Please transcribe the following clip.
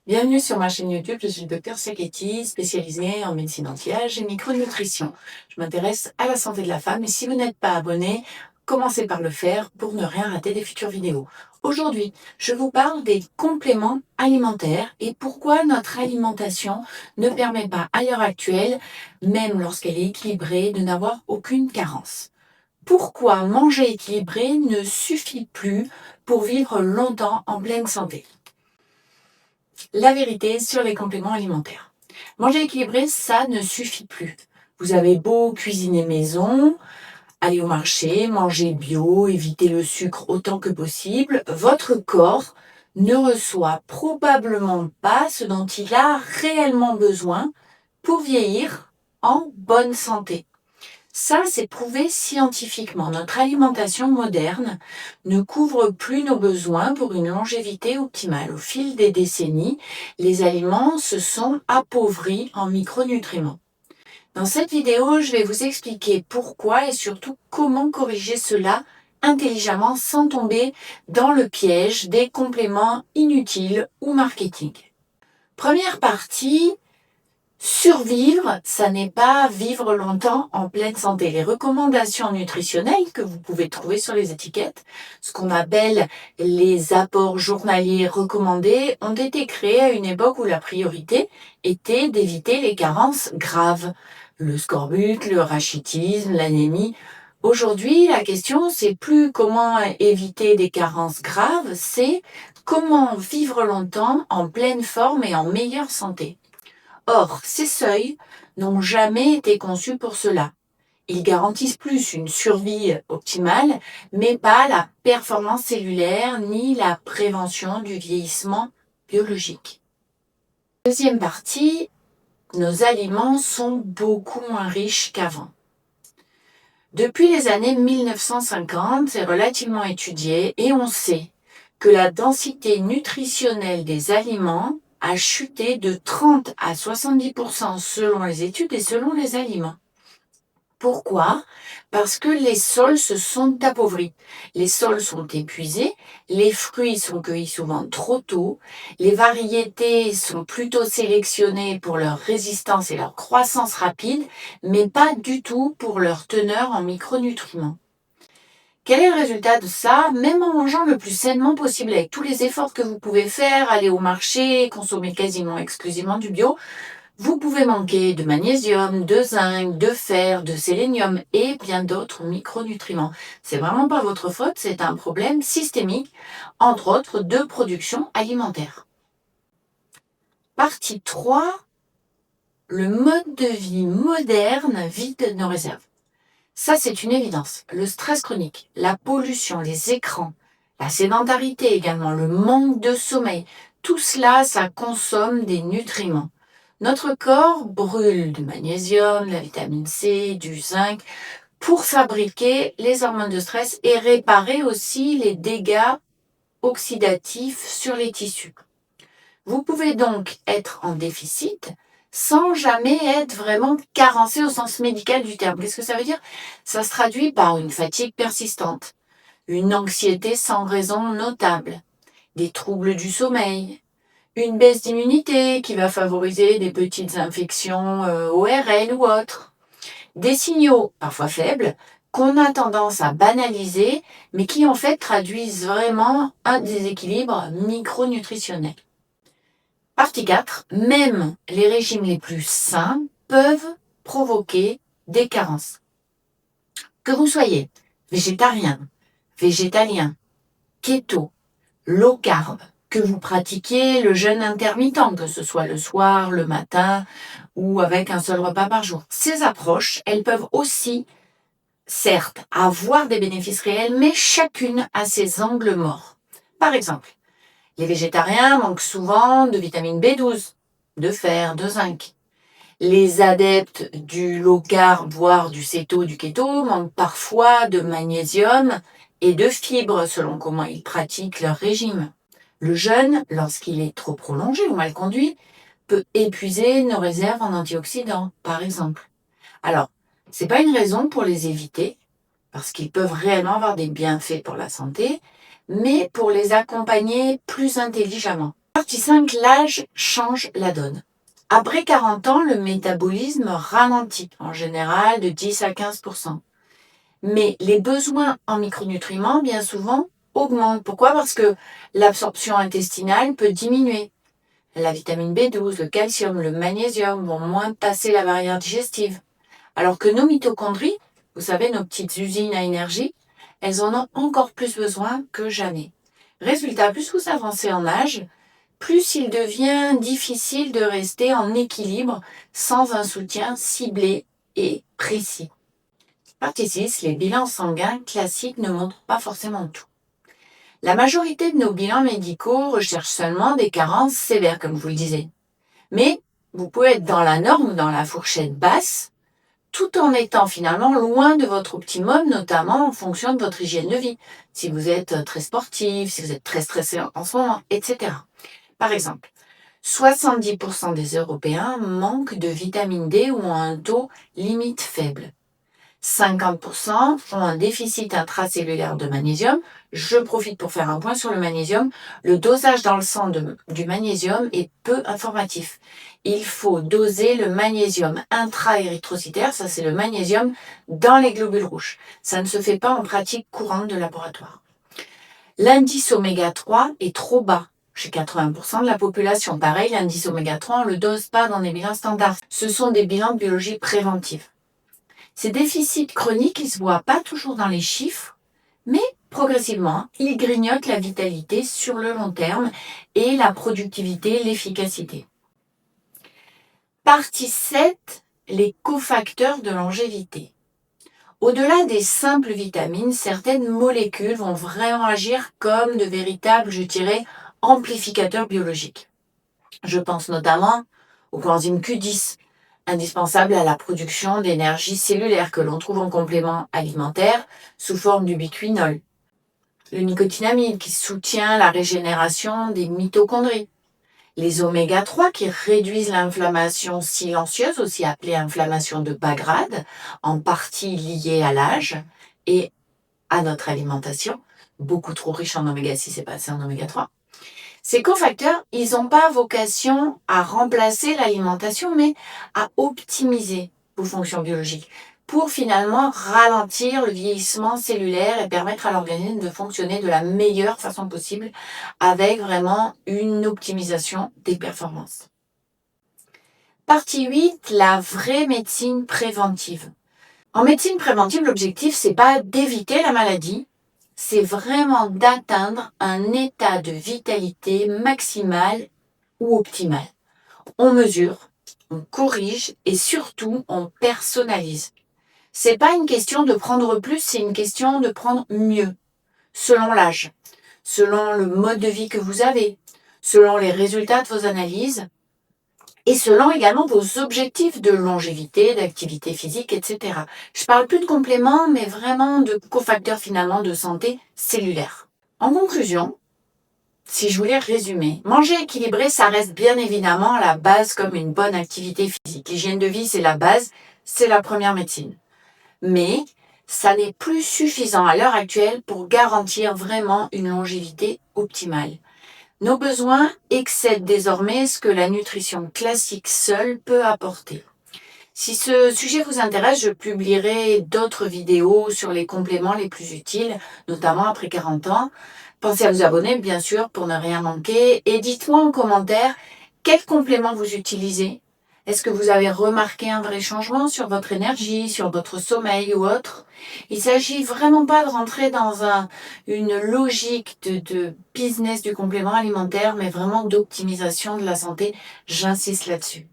Bienvenue sur ma chaîne YouTube, je suis le docteur Saketi, spécialisée en médecine anti-âge et micronutrition. Je m'intéresse à la santé de la femme et si vous n'êtes pas abonné, commencez par le faire pour ne rien rater des futures vidéos. Aujourd'hui, je vous parle des compléments alimentaires et pourquoi notre alimentation ne permet pas à l'heure actuelle, même lorsqu'elle est équilibrée, de n'avoir aucune carence. Pourquoi manger équilibré ne suffit plus pour vivre longtemps en pleine santé? La vérité sur les compléments alimentaires. Manger équilibré, ça ne suffit plus. Vous avez beau cuisiner maison, aller au marché, manger bio, éviter le sucre autant que possible, votre corps ne reçoit probablement pas ce dont il a réellement besoin pour vieillir en bonne santé. Ça, c'est prouvé scientifiquement. Notre alimentation moderne ne couvre plus nos besoins pour une longévité optimale. Au fil des décennies, les aliments se sont appauvris en micronutriments. Dans cette vidéo, je vais vous expliquer pourquoi et surtout comment corriger cela intelligemment sans tomber dans le piège des compléments inutiles ou marketing. Première partie, survivre, ça n'est pas vivre longtemps en pleine santé. Les recommandations nutritionnelles que vous pouvez trouver sur les étiquettes, ce qu'on appelle les apports journaliers recommandés, ont été créés à une époque où la priorité était d'éviter les carences graves. Le scorbut, le rachitisme, l'anémie. Aujourd'hui, la question, c'est plus comment éviter des carences graves, c'est comment vivre longtemps en pleine forme et en meilleure santé. Or, ces seuils n'ont jamais été conçus pour cela. Ils garantissent plus une survie optimale, mais pas la performance cellulaire ni la prévention du vieillissement biologique. Deuxième partie, nos aliments sont beaucoup moins riches qu'avant. Depuis les années 1950, c'est relativement étudié et on sait que la densité nutritionnelle des aliments a chuté de 30 à 70% selon les études et selon les aliments. Pourquoi? Parce que les sols se sont appauvris. Les sols sont épuisés, les fruits sont cueillis souvent trop tôt, les variétés sont plutôt sélectionnées pour leur résistance et leur croissance rapide, mais pas du tout pour leur teneur en micronutriments. Quel est le résultat de ça? Même en mangeant le plus sainement possible, avec tous les efforts que vous pouvez faire, aller au marché, consommer quasiment exclusivement du bio, vous pouvez manquer de magnésium, de zinc, de fer, de sélénium et bien d'autres micronutriments. C'est vraiment pas votre faute, c'est un problème systémique, entre autres de production alimentaire. Partie 3, le mode de vie moderne vide nos réserves. Ça, c'est une évidence. Le stress chronique, la pollution, les écrans, la sédentarité également, le manque de sommeil, tout cela, ça consomme des nutriments. Notre corps brûle du magnésium, de la vitamine C, du zinc pour fabriquer les hormones de stress et réparer aussi les dégâts oxydatifs sur les tissus. Vous pouvez donc être en déficit sans jamais être vraiment carencé au sens médical du terme. Qu'est-ce que ça veut dire? Ça se traduit par une fatigue persistante, une anxiété sans raison notable, des troubles du sommeil, une baisse d'immunité qui va favoriser des petites infections ORL ou autres, des signaux parfois faibles qu'on a tendance à banaliser, mais qui en fait traduisent vraiment un déséquilibre micronutritionnel. Partie 4, même les régimes les plus sains peuvent provoquer des carences. Que vous soyez végétarien, végétalien, keto, low carb, que vous pratiquiez le jeûne intermittent, que ce soit le soir, le matin ou avec un seul repas par jour. Ces approches, elles peuvent aussi, certes, avoir des bénéfices réels, mais chacune a ses angles morts. Par exemple, les végétariens manquent souvent de vitamine B12, de fer, de zinc. Les adeptes du low carb, voire du céto, du keto, manquent parfois de magnésium et de fibres selon comment ils pratiquent leur régime. Le jeûne, lorsqu'il est trop prolongé ou mal conduit, peut épuiser nos réserves en antioxydants, par exemple. Alors, c'est pas une raison pour les éviter, parce qu'ils peuvent réellement avoir des bienfaits pour la santé, mais pour les accompagner plus intelligemment. Partie 5, l'âge change la donne. Après 40 ans, le métabolisme ralentit, en général de 10 à 15%. Mais les besoins en micronutriments, bien souvent, augmentent. Pourquoi? Parce que l'absorption intestinale peut diminuer. La vitamine B12, le calcium, le magnésium vont moins passer la barrière digestive. Alors que nos mitochondries, vous savez, nos petites usines à énergie, elles en ont encore plus besoin que jamais. Résultat, plus vous avancez en âge, plus il devient difficile de rester en équilibre sans un soutien ciblé et précis. Partie 6, les bilans sanguins classiques ne montrent pas forcément tout. La majorité de nos bilans médicaux recherchent seulement des carences sévères, comme je vous le disais. Mais vous pouvez être dans la norme, dans la fourchette basse, tout en étant finalement loin de votre optimum, notamment en fonction de votre hygiène de vie. Si vous êtes très sportif, si vous êtes très stressé en ce moment, etc. Par exemple, 70% des Européens manquent de vitamine D ou ont un taux limite faible. 50% ont un déficit intracellulaire de magnésium. Je profite pour faire un point sur le magnésium. Le dosage dans le sang du magnésium est peu informatif. Il faut doser le magnésium intra-érythrocytaire, ça c'est le magnésium dans les globules rouges. Ça ne se fait pas en pratique courante de laboratoire. L'indice oméga 3 est trop bas chez 80% de la population. Pareil, l'indice oméga 3, on ne le dose pas dans des bilans standards. Ce sont des bilans de biologie préventive. Ces déficits chroniques, ils ne se voient pas toujours dans les chiffres, mais progressivement, ils grignotent la vitalité sur le long terme et la productivité, l'efficacité. Partie 7, les cofacteurs de longévité. Au-delà des simples vitamines, certaines molécules vont vraiment agir comme de véritables, je dirais, amplificateurs biologiques. Je pense notamment au coenzyme Q10, indispensable à la production d'énergie cellulaire que l'on trouve en complément alimentaire sous forme d'ubiquinol. Le nicotinamide qui soutient la régénération des mitochondries. Les oméga 3 qui réduisent l'inflammation silencieuse, aussi appelée inflammation de bas grade, en partie liée à l'âge et à notre alimentation, beaucoup trop riche en oméga 6 et pas assez en oméga 3. Ces cofacteurs, ils n'ont pas vocation à remplacer l'alimentation, mais à optimiser vos fonctions biologiques pour finalement ralentir le vieillissement cellulaire et permettre à l'organisme de fonctionner de la meilleure façon possible avec vraiment une optimisation des performances. Partie 8, la vraie médecine préventive. En médecine préventive, l'objectif, c'est pas d'éviter la maladie, c'est vraiment d'atteindre un état de vitalité maximal ou optimal. On mesure, on corrige et surtout on personnalise. C'est pas une question de prendre plus, c'est une question de prendre mieux, selon l'âge, selon le mode de vie que vous avez, selon les résultats de vos analyses et selon également vos objectifs de longévité, d'activité physique, etc. Je parle plus de compléments, mais vraiment de cofacteurs finalement de santé cellulaire. En conclusion, si je voulais résumer, manger équilibré, ça reste bien évidemment la base comme une bonne activité physique. L'hygiène de vie, c'est la base, c'est la première médecine. Mais ça n'est plus suffisant à l'heure actuelle pour garantir vraiment une longévité optimale. Nos besoins excèdent désormais ce que la nutrition classique seule peut apporter. Si ce sujet vous intéresse, je publierai d'autres vidéos sur les compléments les plus utiles, notamment après 40 ans. Pensez à vous abonner, bien sûr, pour ne rien manquer. Et dites-moi en commentaire quels compléments vous utilisez. Est-ce que vous avez remarqué un vrai changement sur votre énergie, sur votre sommeil ou autre? Il ne s'agit vraiment pas de rentrer dans une logique de business du complément alimentaire, mais vraiment d'optimisation de la santé. J'insiste là-dessus.